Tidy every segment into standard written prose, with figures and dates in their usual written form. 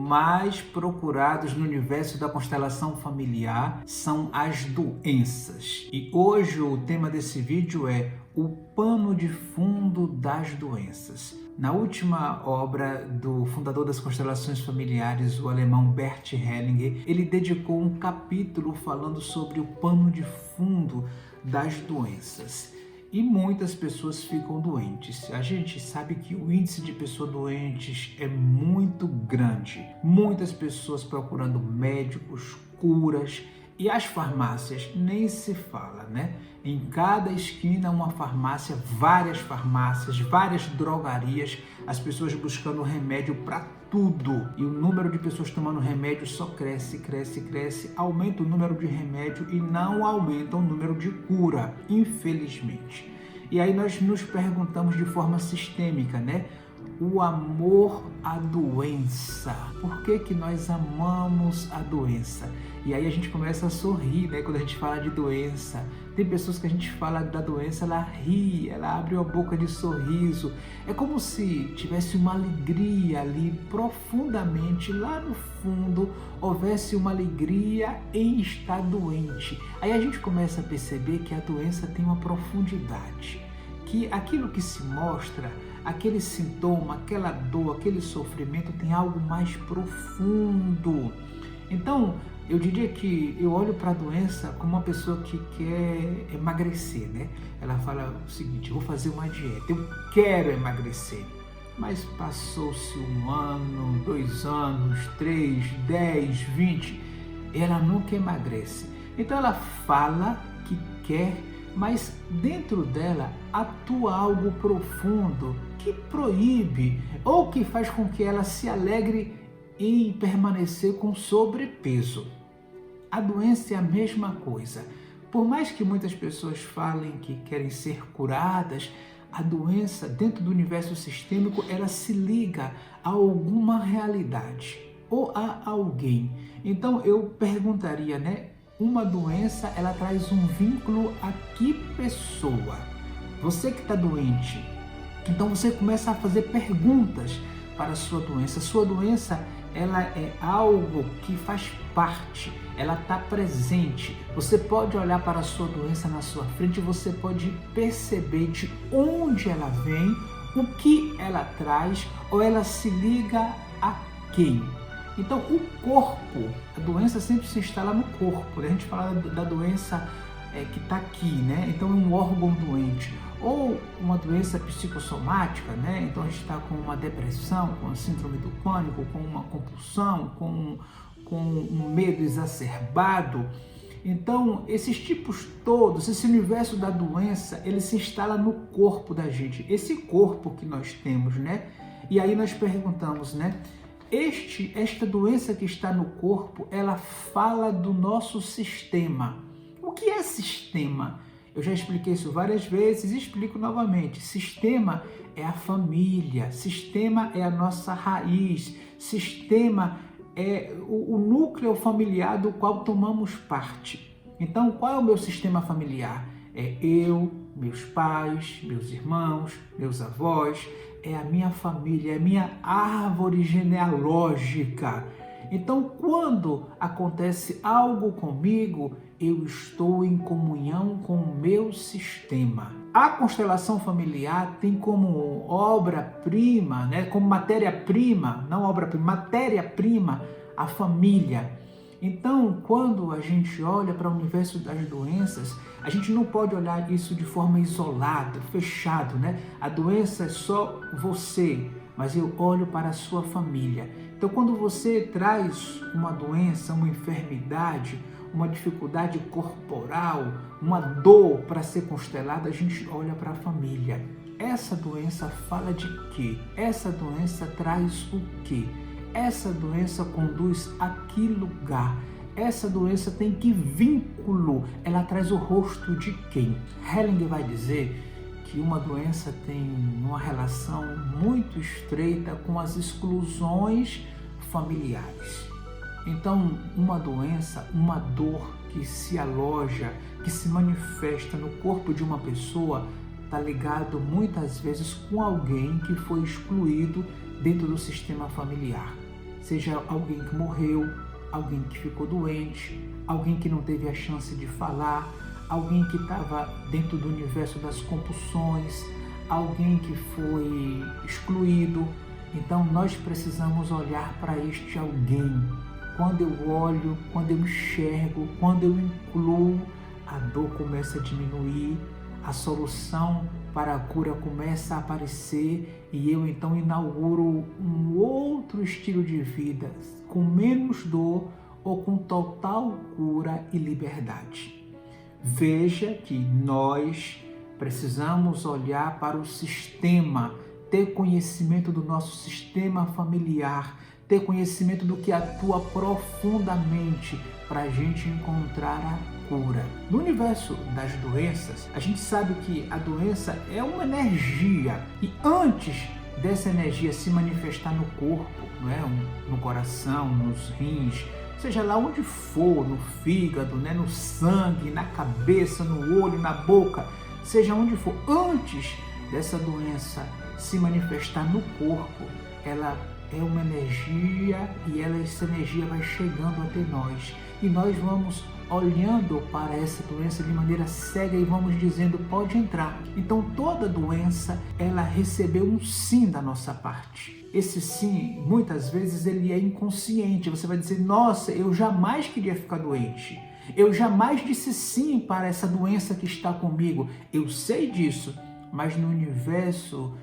mais procurados no universo da constelação familiar são as doenças. E hoje o tema desse vídeo é o pano de fundo das doenças. Na última obra do fundador das constelações familiares, o alemão Bert Hellinger, ele dedicou um capítulo falando sobre o pano de fundo das doenças. E muitas pessoas ficam doentes. A gente sabe que o índice de pessoas doentes é muito grande. Muitas pessoas procurando médicos, curas, e as farmácias nem se fala, né? Em cada esquina uma farmácia, várias drogarias, as pessoas buscando remédio para tudo. E o número de pessoas tomando remédio só cresce, aumenta o número de remédio e não aumenta o número de cura, infelizmente. E aí nós nos perguntamos de forma sistêmica, né? O amor à doença. Por que nós amamos a doença? E aí a gente começa a sorrir, né? Quando a gente fala de doença. Tem pessoas que a gente fala da doença, ela ri, ela abre uma boca de sorriso. É como se tivesse uma alegria ali profundamente, lá no fundo, houvesse uma alegria em estar doente. Aí a gente começa a perceber que a doença tem uma profundidade. Que aquilo que se mostra, aquele sintoma, aquela dor, aquele sofrimento tem algo mais profundo. Então, eu diria que eu olho para a doença como uma pessoa que quer emagrecer, né? Ela fala o seguinte: vou fazer uma dieta, eu quero emagrecer. Mas passou-se 1 ano, 2 anos, 3, 10, 20, ela nunca emagrece. Então ela fala que quer, mas dentro dela atua algo profundo que proíbe ou que faz com que ela se alegre em permanecer com sobrepeso. A doença é a mesma coisa. Por mais que muitas pessoas falem que querem ser curadas, a doença, dentro do universo sistêmico, ela se liga a alguma realidade ou a alguém. Então eu perguntaria, né? Uma doença, ela traz um vínculo a que pessoa? Você que está doente, então você começa a fazer perguntas para a sua doença. Sua doença, ela é algo que faz parte, ela está presente. Você pode olhar para a sua doença na sua frente, você pode perceber de onde ela vem, o que ela traz, ou ela se liga a quem. Então, o corpo, a doença sempre se instala no corpo. A gente fala da doença que está aqui, né? Então, é um órgão doente. Ou uma doença psicossomática, né? Então, a gente está com uma depressão, com a síndrome do pânico, com uma compulsão, com um medo exacerbado. Então, esses tipos todos, esse universo da doença, ele se instala no corpo da gente. Esse corpo que nós temos, né? E aí nós perguntamos, né? Esta doença que está no corpo, ela fala do nosso sistema. O que é sistema? Eu já expliquei isso várias vezes e explico novamente. Sistema é a família, sistema é a nossa raiz, sistema é o núcleo familiar do qual tomamos parte. Então, qual é o meu sistema familiar? É eu, meus pais, meus irmãos, meus avós, é a minha família, é a minha árvore genealógica. Então, quando acontece algo comigo, eu estou em comunhão com o meu sistema. A constelação familiar tem como obra-prima, né, como matéria-prima, não obra-prima, matéria-prima, a família. Então, quando a gente olha para o universo das doenças, a gente não pode olhar isso de forma isolada, fechado, né? A doença é só você, mas eu olho para a sua família. Então, quando você traz uma doença, uma enfermidade, uma dificuldade corporal, uma dor para ser constelada, a gente olha para a família. Essa doença fala de quê? Essa doença traz o quê? Essa doença conduz a que lugar? Essa doença tem que vínculo? Ela traz o rosto de quem? Hellinger vai dizer que uma doença tem uma relação muito estreita com as exclusões familiares. Então, uma doença, uma dor que se aloja, que se manifesta no corpo de uma pessoa, está ligado muitas vezes com alguém que foi excluído dentro do sistema familiar. seja alguém que morreu, alguém que ficou doente, alguém que não teve a chance de falar, alguém que estava dentro do universo das compulsões, alguém que foi excluído. Então nós precisamos olhar para este alguém. Quando eu olho, quando eu enxergo, quando eu incluo, a dor começa a diminuir, a solução para a cura começa a aparecer e eu então inauguro um outro estilo de vida, com menos dor ou com total cura e liberdade. Veja que nós precisamos olhar para o sistema, ter conhecimento do nosso sistema familiar, ter conhecimento do que atua profundamente para a gente encontrar a cura. No universo das doenças, a gente sabe que a doença é uma energia e antes dessa energia se manifestar no corpo, não é? No coração, nos rins, seja lá onde for, no fígado, né? No sangue, na cabeça, no olho, na boca, seja onde for, antes dessa doença se manifestar no corpo, ela é uma energia e essa energia vai chegando até nós. E nós vamos olhando para essa doença de maneira cega e vamos dizendo, pode entrar. Então toda doença, ela recebeu um sim da nossa parte. Esse sim, muitas vezes, ele é inconsciente. Você vai dizer, nossa, eu jamais queria ficar doente. Eu jamais disse sim para essa doença que está comigo. Eu sei disso, mas no universo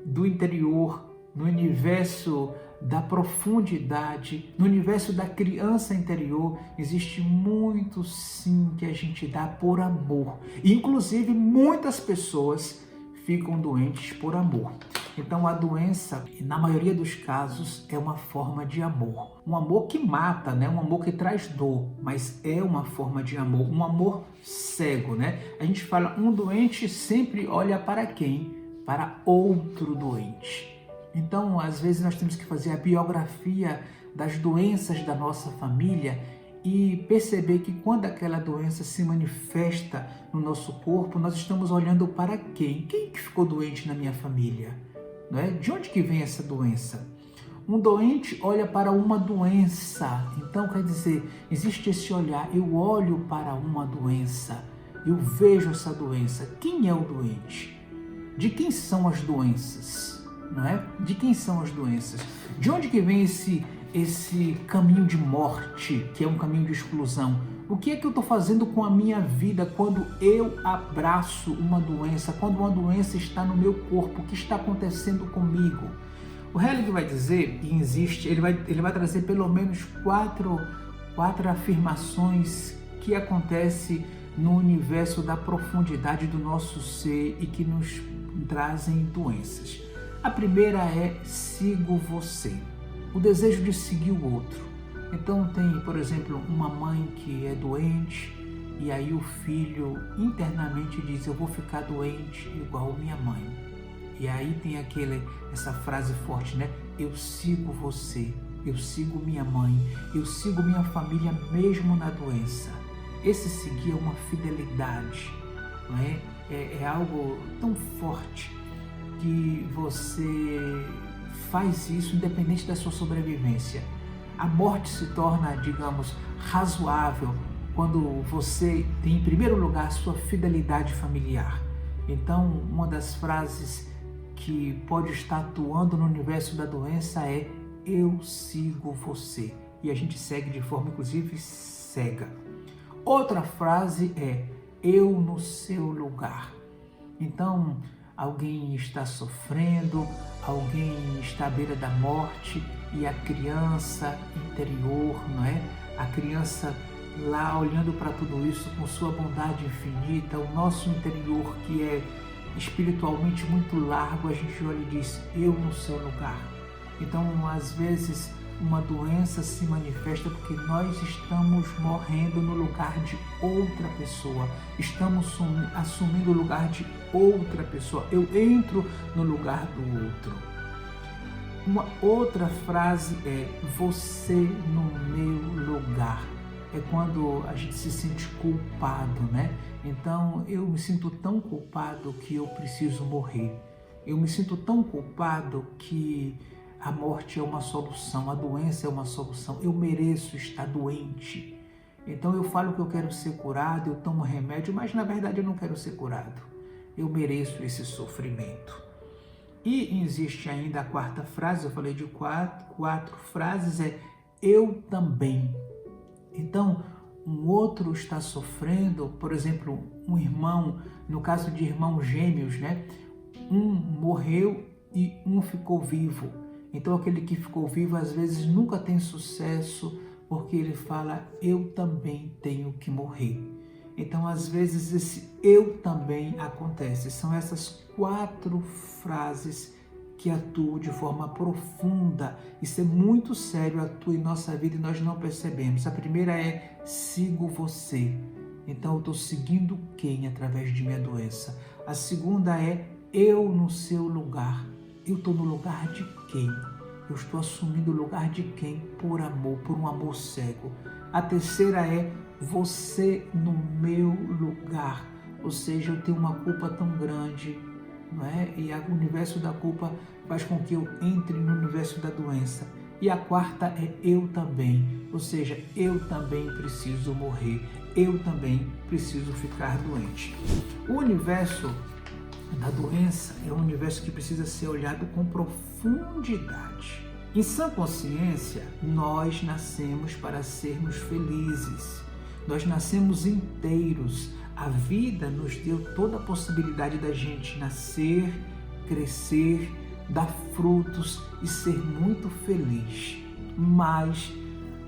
do interior, no universo da profundidade, no universo da criança interior, existe muito sim que a gente dá por amor. Inclusive, muitas pessoas ficam doentes por amor. Então, a doença, na maioria dos casos, é uma forma de amor. Um amor que mata, né? Um amor que traz dor, mas é uma forma de amor, um amor cego, né? A gente fala, um doente sempre olha para quem? Para outro doente. Então, às vezes, nós temos que fazer a biografia das doenças da nossa família e perceber que quando aquela doença se manifesta no nosso corpo, nós estamos olhando para quem? Quem que ficou doente na minha família? Não é? De onde que vem essa doença? Um doente olha para uma doença. Então, quer dizer, existe esse olhar. Eu olho para uma doença. Eu vejo essa doença. Quem é o doente? De quem são as doenças? Não é? De quem são as doenças? De onde que vem esse caminho de morte, que é um caminho de exclusão? O que é que eu estou fazendo com a minha vida quando eu abraço uma doença, quando uma doença está no meu corpo? O que está acontecendo comigo? O Helling vai dizer, e existe, ele vai trazer pelo menos quatro afirmações que acontecem no universo da profundidade do nosso ser e que nos trazem doenças. A primeira é sigo você, o desejo de seguir o outro. Então tem, por exemplo, uma mãe que é doente e aí o filho internamente diz, eu vou ficar doente igual minha mãe. E aí tem essa frase forte, né? Eu sigo você, eu sigo minha mãe, eu sigo minha família mesmo na doença. Esse seguir é uma fidelidade, não é? É algo tão forte que você faz isso independente da sua sobrevivência. A morte se torna, digamos, razoável quando você tem em primeiro lugar a sua fidelidade familiar. Então, uma das frases que pode estar atuando no universo da doença é eu sigo você. E a gente segue de forma, inclusive, cega. Outra frase é eu no seu lugar. Então, alguém está sofrendo, alguém está à beira da morte e a criança interior, não é? A criança lá olhando para tudo isso com sua bondade infinita, o nosso interior que é espiritualmente muito largo, a gente olha e diz, eu no seu lugar. Então, às vezes, uma doença se manifesta porque nós estamos morrendo no lugar de outra pessoa, estamos assumindo o lugar de outra pessoa, eu entro no lugar do outro. Uma outra frase é você no meu lugar. É quando a gente se sente culpado, né? Então, eu me sinto tão culpado que eu preciso morrer. Eu me sinto tão culpado que a morte é uma solução, a doença é uma solução. Eu mereço estar doente. Então eu falo que eu quero ser curado, eu tomo remédio, mas na verdade eu não quero ser curado. Eu mereço esse sofrimento. E existe ainda a quarta frase, eu falei de quatro frases, é eu também. Então, um outro está sofrendo, por exemplo, um irmão, no caso de irmãos gêmeos, né? Um morreu e um ficou vivo. Então, aquele que ficou vivo, às vezes, nunca tem sucesso, porque ele fala, eu também tenho que morrer. Então, às vezes, esse eu também acontece. São essas 4 frases que atuam de forma profunda. Isso é muito sério, atua em nossa vida e nós não percebemos. A primeira é, sigo você. Então, eu estou seguindo quem através de minha doença? A segunda é, eu no seu lugar. Eu estou no lugar de quem? Eu estou assumindo o lugar de quem? Por amor, por um amor cego. A terceira é, você no meu lugar. Ou seja, eu tenho uma culpa tão grande, não é? E o universo da culpa faz com que eu entre no universo da doença. E a quarta é eu também. Ou seja, eu também preciso morrer. Eu também preciso ficar doente. O universo da doença é um universo que precisa ser olhado com profundidade. Em sã consciência, nós nascemos para sermos felizes. Nós nascemos inteiros. A vida nos deu toda a possibilidade da gente nascer, crescer, dar frutos e ser muito feliz. Mas,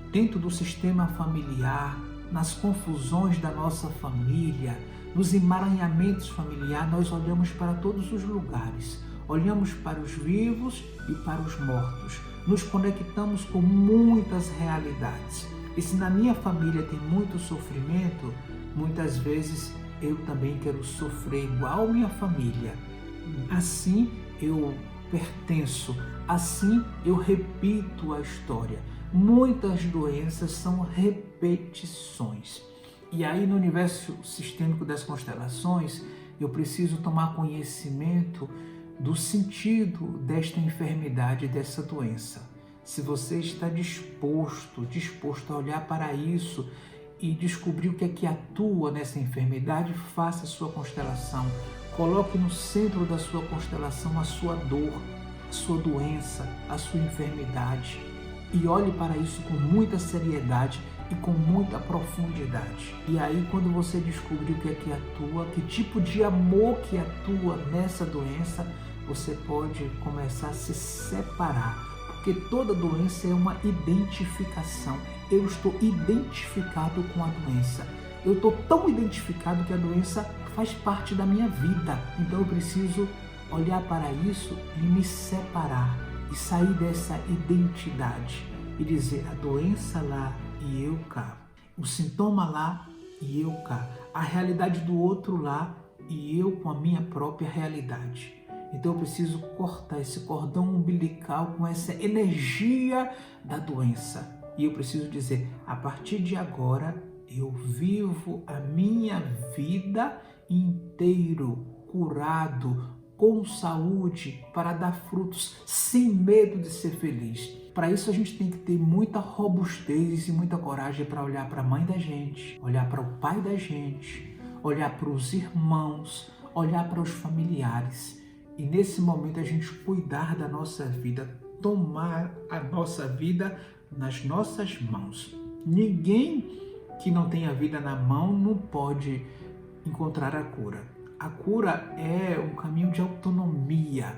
dentro do sistema familiar, nas confusões da nossa família, nos emaranhamentos familiares, nós olhamos para todos os lugares. Olhamos para os vivos e para os mortos. Nos conectamos com muitas realidades. E se na minha família tem muito sofrimento, muitas vezes eu também quero sofrer igual minha família. Assim eu pertenço, assim eu repito a história. Muitas doenças são repetições. E aí no universo sistêmico das constelações, eu preciso tomar conhecimento do sentido desta enfermidade, dessa doença. Se você está disposto a olhar para isso e descobrir o que é que atua nessa enfermidade, faça a sua constelação. Coloque no centro da sua constelação a sua dor, a sua doença, a sua enfermidade. E olhe para isso com muita seriedade e com muita profundidade. E aí, quando você descobrir o que é que atua, que tipo de amor que atua nessa doença, você pode começar a se separar. Porque toda doença é uma identificação. Eu estou identificado com a doença. Eu estou tão identificado que a doença faz parte da minha vida. Então eu preciso olhar para isso e me separar. E sair dessa identidade. E dizer, a doença lá e eu cá. O sintoma lá e eu cá. A realidade do outro lá e eu com a minha própria realidade. Então eu preciso cortar esse cordão umbilical com essa energia da doença. E eu preciso dizer, a partir de agora, eu vivo a minha vida inteiro, curado, com saúde, para dar frutos, sem medo de ser feliz. Para isso a gente tem que ter muita robustez e muita coragem para olhar para a mãe da gente, olhar para o pai da gente, olhar para os irmãos, olhar para os familiares. E nesse momento a gente cuidar da nossa vida, tomar a nossa vida nas nossas mãos. Ninguém que não tenha a vida na mão não pode encontrar a cura. A cura é um caminho de autonomia.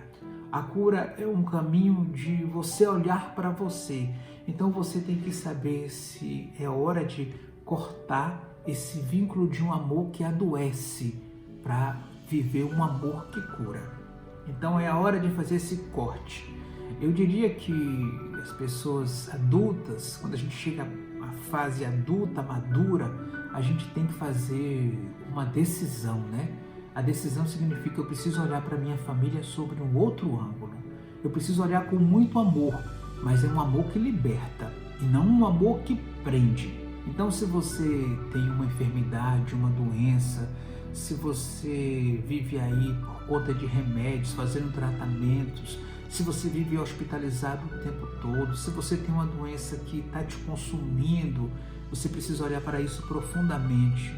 A cura é um caminho de você olhar para você. Então você tem que saber se é hora de cortar esse vínculo de um amor que adoece para viver um amor que cura. Então é a hora de fazer esse corte. Eu diria que as pessoas adultas, quando a gente chega à fase adulta, madura, a gente tem que fazer uma decisão, né? A decisão significa que eu preciso olhar para minha família sobre um outro ângulo. Eu preciso olhar com muito amor, mas é um amor que liberta e não um amor que prende. Então, se você tem uma enfermidade, uma doença, se você vive aí por conta de remédios, fazendo tratamentos, se você vive hospitalizado o tempo todo, se você tem uma doença que está te consumindo, você precisa olhar para isso profundamente.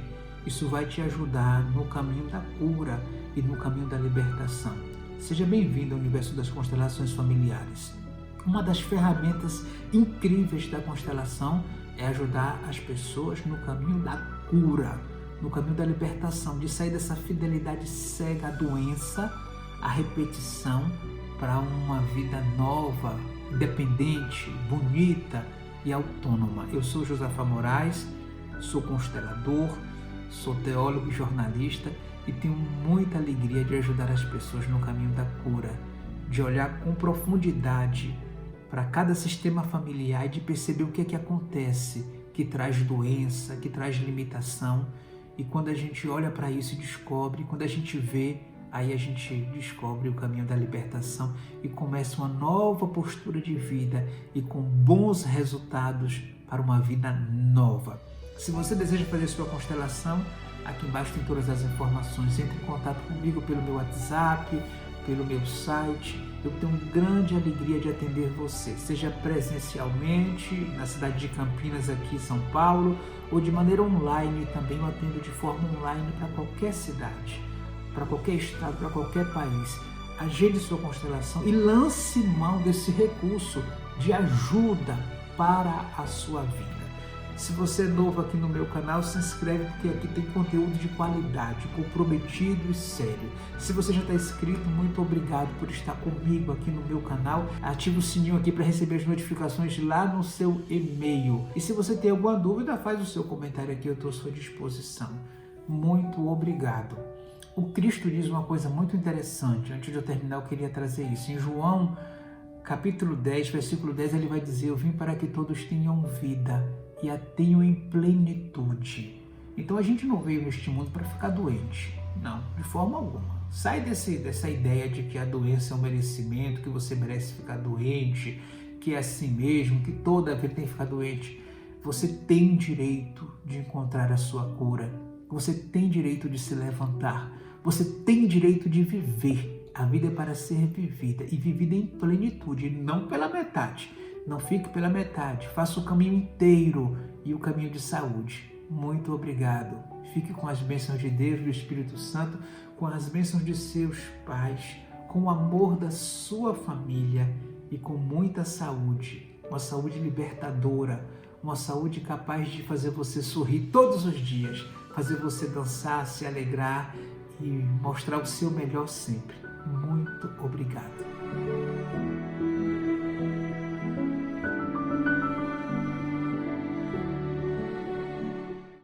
Isso vai te ajudar no caminho da cura e no caminho da libertação. Seja bem-vindo ao universo das constelações familiares. Uma das ferramentas incríveis da constelação é ajudar as pessoas no caminho da cura, no caminho da libertação, de sair dessa fidelidade cega à doença, à repetição, para uma vida nova, independente, bonita e autônoma. Eu sou Josafá Moraes, sou constelador, sou teólogo e jornalista e tenho muita alegria de ajudar as pessoas no caminho da cura, de olhar com profundidade para cada sistema familiar e de perceber o que é que acontece, que traz doença, que traz limitação. E quando a gente olha para isso e descobre, quando a gente vê, aí a gente descobre o caminho da libertação e começa uma nova postura de vida e com bons resultados para uma vida nova. Se você deseja fazer sua constelação, aqui embaixo tem todas as informações. Entre em contato comigo pelo meu WhatsApp, pelo meu site. Eu tenho grande alegria de atender você, seja presencialmente na cidade de Campinas, aqui em São Paulo, ou de maneira online. Também eu atendo de forma online para qualquer cidade, para qualquer estado, para qualquer país. Agende sua constelação e lance mão desse recurso de ajuda para a sua vida. Se você é novo aqui no meu canal, se inscreve, porque aqui tem conteúdo de qualidade, comprometido e sério. Se você já está inscrito, muito obrigado por estar comigo aqui no meu canal. Ative o sininho aqui para receber as notificações lá no seu e-mail. E se você tem alguma dúvida, faz o seu comentário aqui, eu estou à sua disposição. Muito obrigado. O Cristo diz uma coisa muito interessante. Antes de eu terminar, eu queria trazer isso. Em João, capítulo 10, versículo 10, ele vai dizer: eu vim para que todos tenham vida e a tenham em plenitude. Então a gente não veio neste mundo para ficar doente. Não, de forma alguma. Sai dessa ideia de que a doença é um merecimento, que você merece ficar doente, que é assim mesmo, que toda vida tem que ficar doente. Você tem direito de encontrar a sua cura. Você tem direito de se levantar. Você tem direito de viver. A vida é para ser vivida e vivida em plenitude, não pela metade. Não fique pela metade, faça o caminho inteiro e o caminho de saúde. Muito obrigado. Fique com as bênçãos de Deus, do Espírito Santo, com as bênçãos de seus pais, com o amor da sua família e com muita saúde. Uma saúde libertadora, uma saúde capaz de fazer você sorrir todos os dias, fazer você dançar, se alegrar e mostrar o seu melhor sempre. Muito obrigado.